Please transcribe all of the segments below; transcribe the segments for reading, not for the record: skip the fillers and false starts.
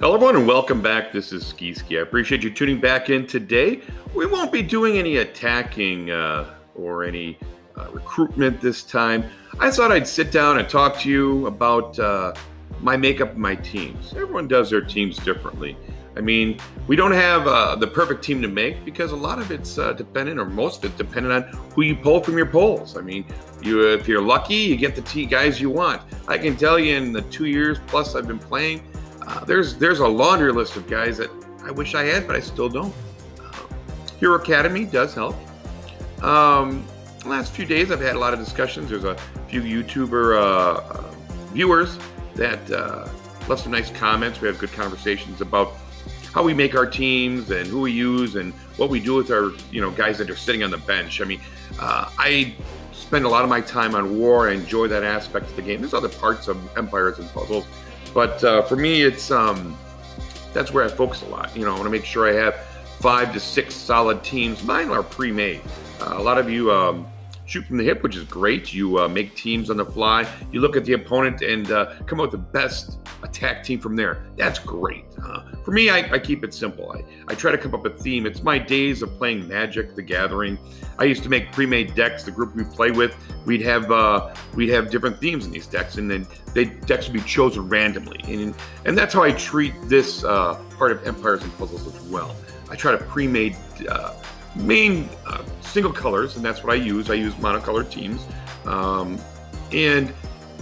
Hello, everyone, and welcome back. This is Ski. I appreciate you tuning back in today. We won't be doing any attacking or any recruitment this time. I thought I'd sit down and talk to you about my makeup of my teams. Everyone does their teams differently. I mean, we don't have the perfect team to make because a lot of it's dependent, or most of it's dependent on who you pull from your polls. I mean, if you're lucky, you get the guys you want. I can tell you in the 2 years plus I've been playing, there's a laundry list of guys that I wish I had, but I still don't. Hero Academy does help. The last few days I've had a lot of discussions. There's a few YouTuber viewers that left some nice comments. We have good conversations about how we make our teams and who we use and what we do with our guys that are sitting on the bench. I mean, I spend a lot of my time on war. I enjoy that aspect of the game. There's other parts of Empires and Puzzles, but for me, it's that's where I focus a lot. I want to make sure I have 5 to 6 solid teams. Mine are pre-made. A lot of you shoot from the hip, which is great. You make teams on the fly. You look at the opponent and come up with the best attack team from there. That's great. For me, I keep it simple. I try to come up with a theme. It's my days of playing Magic: The Gathering. I used to make pre-made decks. The group we play with, we'd have different themes in these decks, and then decks would be chosen randomly. And that's how I treat this part of Empires and Puzzles as well. I try to pre-made main single colors, and that's what I use. I use monocolored teams, and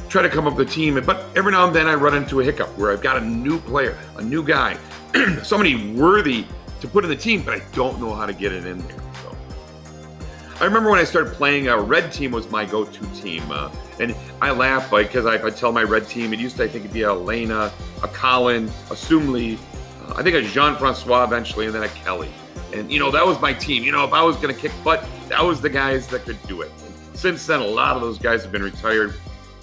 try to come up with a team. But every now and then I run into a hiccup where I've got a new player, a new guy, somebody worthy to put in the team, but I don't know how to get it in there. So I remember when I started playing, a red team was my go-to team, and I laugh because I tell my red team, it used to, I think it'd be a Elena, a Colin, a Sumli, I think a Jean-Francois eventually, and then a Kelly. And, that was my team. If I was going to kick butt, that was the guys that could do it. And since then, a lot of those guys have been retired.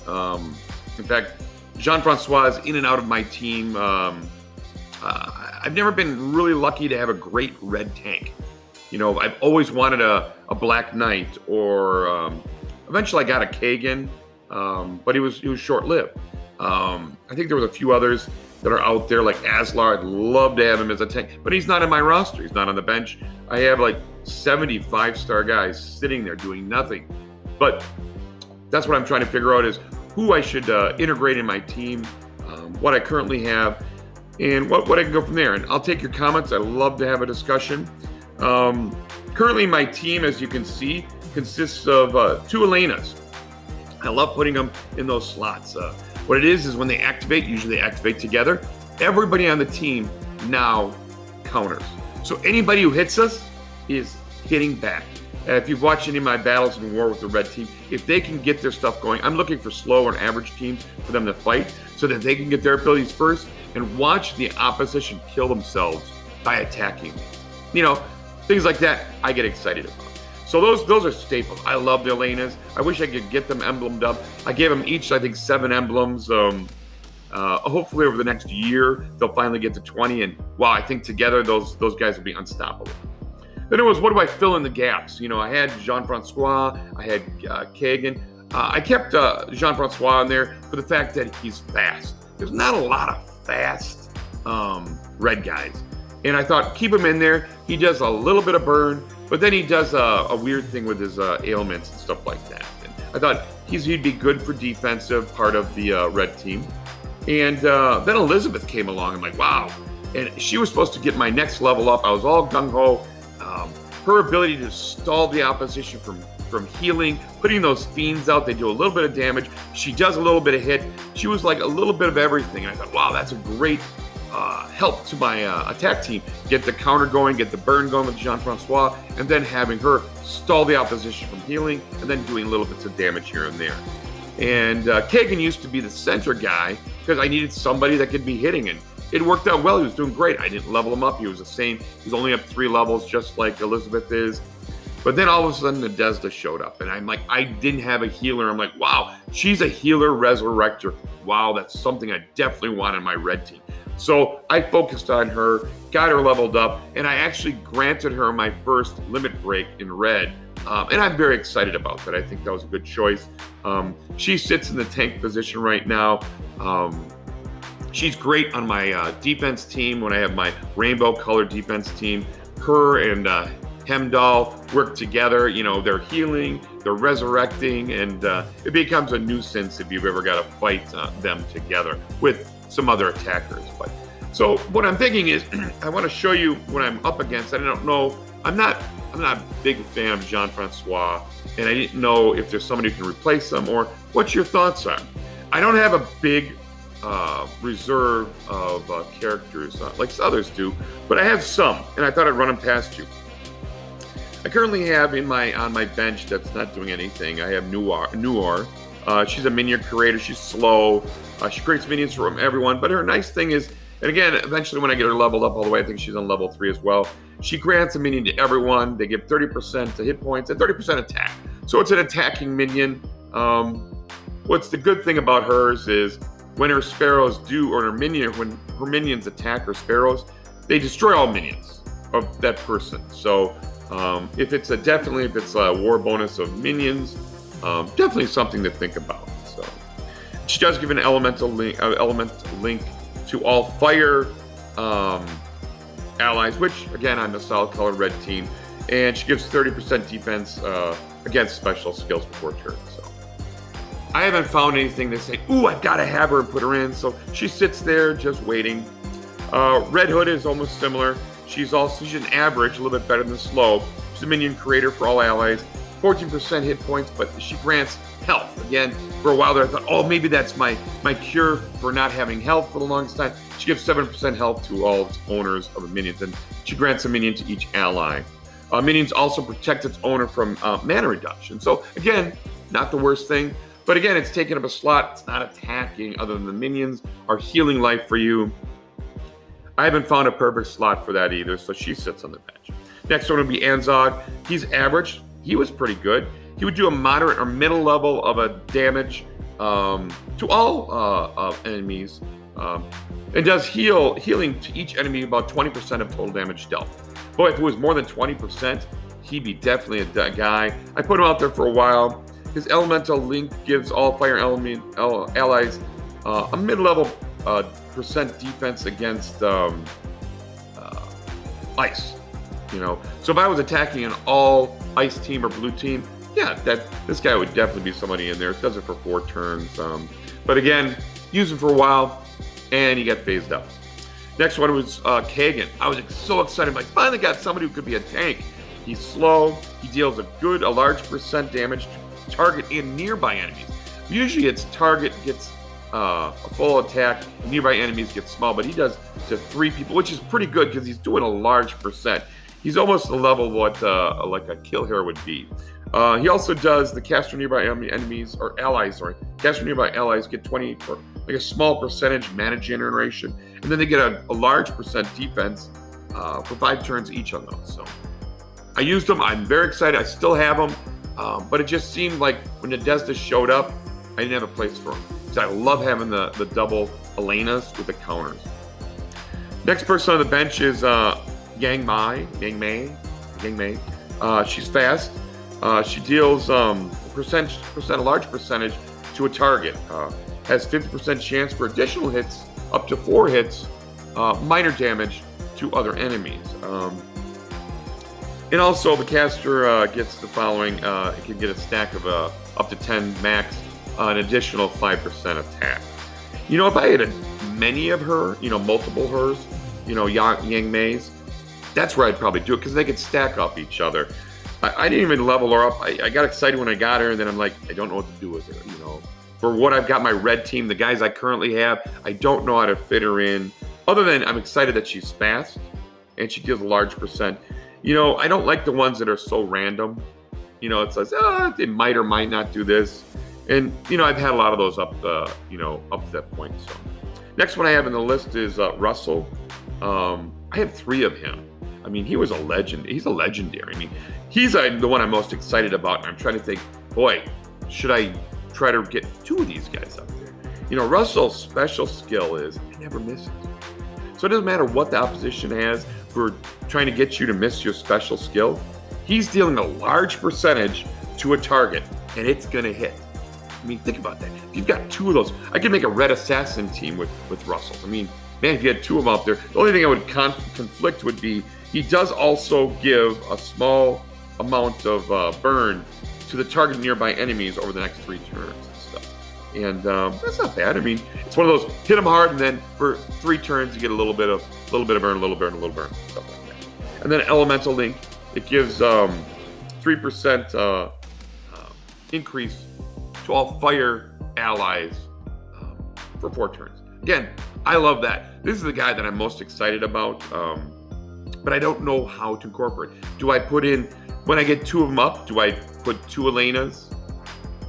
In fact, Jean-Francois is in and out of my team. I've never been really lucky to have a great red tank. I've always wanted a Black Knight, or eventually I got a Kagan, but he was short-lived. I think there was a few others that are out there, like Aslar. I'd love to have him as a tank, but he's not in my roster. He's not on the bench. I have like 75-star guys sitting there doing nothing. But that's what I'm trying to figure out, is who I should integrate in my team, what I currently have, and what I can go from there. And I'll take your comments. I love to have a discussion. Currently, my team, as you can see, consists of 2 Elenas. I love putting them in those slots. What it is when they activate, usually they activate together, everybody on the team now counters. So anybody who hits us is hitting back. If you've watched any of my battles in war with the red team, if they can get their stuff going, I'm looking for slow and average teams for them to fight so that they can get their abilities first and watch the opposition kill themselves by attacking. Things like that I get excited about. So those are staples. I love the Elenas. I wish I could get them emblemed up. I gave them each, I think, 7 emblems. Hopefully over the next year, they'll finally get to 20. And wow, I think together those guys will be unstoppable. Then it was, what do I fill in the gaps? I had Jean-Francois. I had Kagan. I kept Jean-Francois in there for the fact that he's fast. There's not a lot of fast red guys. And I thought, keep him in there. He does a little bit of burn, but then he does a weird thing with his ailments and stuff like that. And I thought he'd be good for defensive part of the red team. And then Elizabeth came along. I'm like, wow. And she was supposed to get my next level up. I was all gung-ho. Her ability to stall the opposition from healing, putting those fiends out, they do a little bit of damage. She does a little bit of hit. She was like a little bit of everything. And I thought, wow, that's a great help to my attack team. Get the counter going, get the burn going with Jean-Francois, and then having her stall the opposition from healing, and then doing little bits of damage here and there. And Kagan used to be the center guy because I needed somebody that could be hitting, and it worked out well. He was doing great. I didn't level him up. He was the same. He's only up 3 levels, just like Elizabeth is. But then all of a sudden, Nadezhda showed up, and I'm like, I didn't have a healer. I'm like, wow, she's a healer resurrector. Wow, that's something I definitely want on my red team. So I focused on her, got her leveled up, and I actually granted her my first limit break in red. And I'm very excited about that. I think that was a good choice. She sits in the tank position right now. She's great on my defense team when I have my rainbow colored defense team. Her and Hemdahl work together. They're healing, they're resurrecting, and it becomes a nuisance if you've ever got to fight them together with some other attackers. But so what I'm thinking is, I want to show you what I'm up against. I don't know. I'm not a big fan of Jean-Francois, and I didn't know if there's somebody who can replace him, or what your thoughts are. I don't have a big reserve of characters like others do, but I have some, and I thought I'd run them past you. I currently have on my bench that's not doing anything. I have Noir. She's a minion creator. She's slow. She creates minions from everyone, but her nice thing is, and again, eventually when I get her leveled up all the way, I think she's on level 3 as well. She grants a minion to everyone. They give 30% to hit points and 30% attack. So it's an attacking minion. What's the good thing about hers is when her sparrows when her minions attack her sparrows, they destroy all minions of that person. So if it's a war bonus of minions, definitely something to think about. So she does give an elemental link to all fire allies, which again, I'm a solid colored red team, and she gives 30% defense against special skills before turn. So I haven't found anything to say, ooh, I've got to have her and put her in. So she sits there just waiting. Red Hood is almost similar. She's an average, a little bit better than slow. She's a minion creator for all allies. 14% hit points, but she grants health. Again, for a while there, I thought, oh, maybe that's my cure for not having health for the longest time. She gives 7% health to all its owners of minions, and she grants a minion to each ally. Minions also protect its owner from mana reduction. So again, not the worst thing. But again, it's taking up a slot. It's not attacking, other than the minions are healing life for you. I haven't found a perfect slot for that either, so she sits on the bench. Next one would be Anzod. He's average. He was pretty good. He would do a moderate or middle level of a damage to all enemies, and does healing to each enemy about 20% of total damage dealt. Boy, if it was more than 20%, he'd be definitely a guy. I put him out there for a while. His elemental link gives all fire allies a mid-level percent defense against ice. So if I was attacking an all ice team or blue team, yeah, this guy would definitely be somebody in there. It does it for 4 turns. But again, use him for a while, and he got phased out. Next one was Kagan. I was so excited. I finally got somebody who could be a tank. He's slow. He deals a large percent damage to target and nearby enemies. Usually it's target gets a full attack, nearby enemies get small, but he does to 3 people, which is pretty good because he's doing a large percent. He's almost the level of what like a kill hair would be. He also does the caster nearby enemies or allies. Caster nearby allies get 20 for like a small percentage mana generation, and then they get a large percent defense for 5 turns each on those. So I used them. I'm very excited. I still have them, but it just seemed like when Nadezhda showed up, I didn't have a place for them. So I love having the double Elenas with the counters. Next person on the bench is Yang Mei. She's fast. She deals a large percentage to a target. Has 50% chance for additional hits, up to 4 hits, minor damage to other enemies. And also the caster gets the following. It can get a stack of up to 10 max, an additional 5% attack. If I had many of her, multiple hers, Yang Mei's, that's where I'd probably do it because they could stack up each other. I didn't even level her up. I got excited when I got her, and then I'm like, I don't know what to do with her. For what I've got my red team, the guys I currently have, I don't know how to fit her in. Other than I'm excited that she's fast and she deals a large percent. I don't like the ones that are so random. It's like, they might or might not do this. And, I've had a lot of those up to that point. So next one I have in the list is Russell. I have 3 of him. He was a legend. He's a legendary. He's the one I'm most excited about. And I'm trying to think, boy, should I try to get 2 of these guys up there? Russell's special skill is he never misses. So it doesn't matter what the opposition has for trying to get you to miss your special skill. He's dealing a large percentage to a target, and it's going to hit. I mean, think about that. If you've got 2 of those, I could make a red assassin team with Russell's. I mean, man, if you had 2 of them out there, the only thing I would conflict would be he does also give a small amount of burn to the target nearby enemies over the next 3 turns and stuff. And that's not bad. I mean, it's one of those hit them hard, and then for 3 turns you get a little bit of burn, a little burn, a little burn, stuff like that. And then Elemental Link, it gives 3% increase to all fire allies for 4 turns. Again, I love that. This is the guy that I'm most excited about, but I don't know how to incorporate. Do I put in, when I get 2 of them up, do I put 2 Elenas,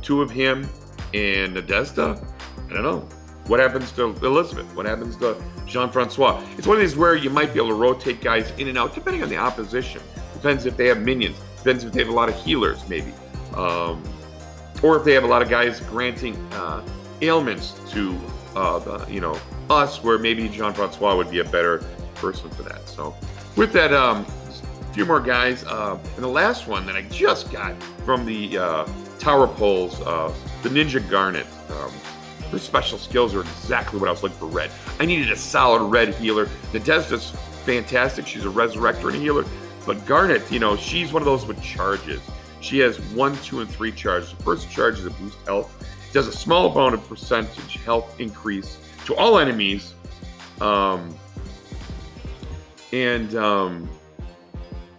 2 of him, and Nadezhda? I don't know. What happens to Elizabeth? What happens to Jean-Francois? It's one of these where you might be able to rotate guys in and out, depending on the opposition. Depends if they have minions. Depends if they have a lot of healers, maybe. Or if they have a lot of guys granting ailments to us, where maybe Jean-Francois would be a better person for that. So with that, a few more guys. And the last one that I just got from the Tower Poles, the Ninja Garnet. Her special skills are exactly what I was looking for red. I needed a solid red healer. Nadezhda's fantastic. She's a resurrector and a healer. But Garnet, she's one of those with charges. She has 1, 2, and 3 charges. The first charge is a boost health. It does a small amount of percentage health increase to all enemies.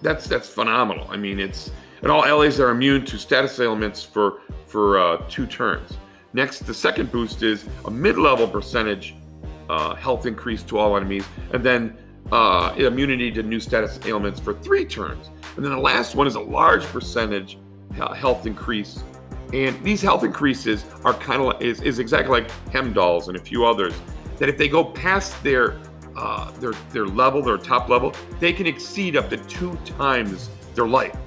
That's phenomenal. I mean, and all allies are immune to status ailments for 2 turns. Next, the second boost is a mid-level percentage health increase to all enemies, and then immunity to new status ailments for 3 turns. And then the last one is a large percentage health increase. And these health increases are kind of is exactly like Hemdall's and a few others, that if they go past their level, their top level, they can exceed up to 2 times their life.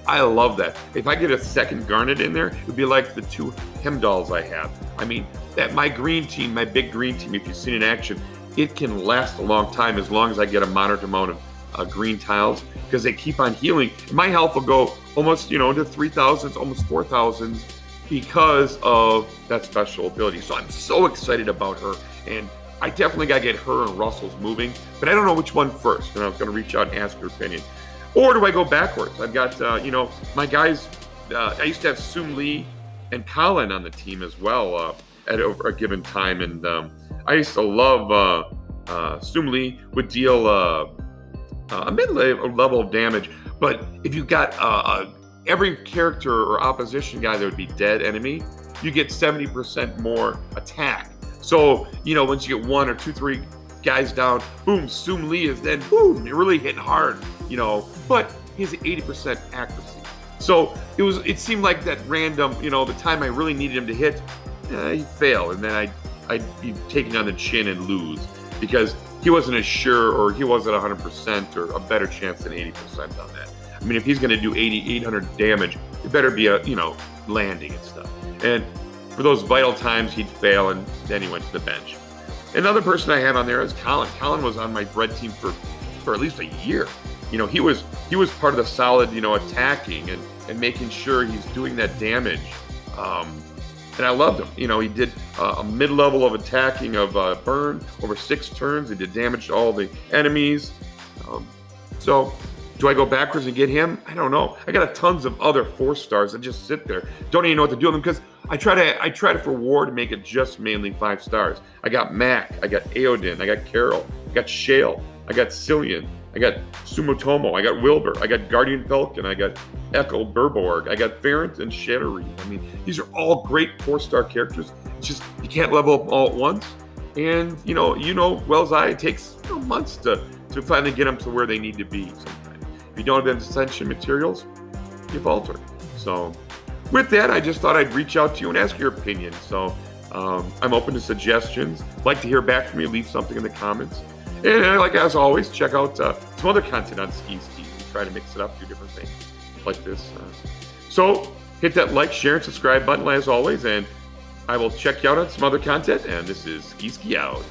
I love that. If I get a second Garnet in there, it would be like the 2 Hemdalls I have. I mean, my green team, my big green team, if you've seen it in action, it can last a long time as long as I get a moderate amount of green tiles, because they keep on healing. My health will go almost, to 3,000s, almost 4,000s because of that special ability. So I'm so excited about her, and I definitely got to get her and Russell's moving, but I don't know which one first, and I was going to reach out and ask her opinion. Or do I go backwards? I've got, my guys, I used to have Sung Lee and Colin on the team as well at a given time. And I used to love Sung Lee would deal a mid-level of damage. But if you got every character or opposition guy that would be dead enemy, you get 70% more attack. So, once you get 1 or 2, 3 guys down, boom, Sung Lee is then, boom, you're really hitting hard, but he has 80% accuracy. So it seemed like that random, the time I really needed him to hit, he failed. And then I'd be taking on the chin and lose because he wasn't as sure, or he wasn't 100% or a better chance than 80% on that. I mean, if he's going to do 800 damage, it better be landing and stuff. And for those vital times, he'd fail, and then he went to the bench. Another person I had on there is Colin. Colin was on my bread team for at least a year. He was part of the solid, attacking and making sure he's doing that damage. And I loved him. He did a mid-level of attacking of burn over 6 turns. He did damage to all the enemies. So do I go backwards and get him? I don't know. I got tons of other 4 stars that just sit there. Don't even know what to do with them, because I try to for war to make it just mainly 5 stars. I got Mac, I got Aodin, I got Carol, I got Shale, I got Cillian, I got Sumotomo, I got Wilbur, I got Guardian Falcon, I got Echo Burborg, I got Ferrant and Shattery. I mean, these are all great 4-star characters. It's just you can't level up all at once. And well as I, it takes months to finally get them to where they need to be sometimes. If you don't have ascension materials, you falter. So with that, I just thought I'd reach out to you and ask your opinion. So I'm open to suggestions. I'd like to hear back from you. Leave something in the comments. And as always, check out some other content on Ski. We try to mix it up, do different things like this. So hit that like, share, and subscribe button as always. And I will check you out on some other content. And this is Ski out.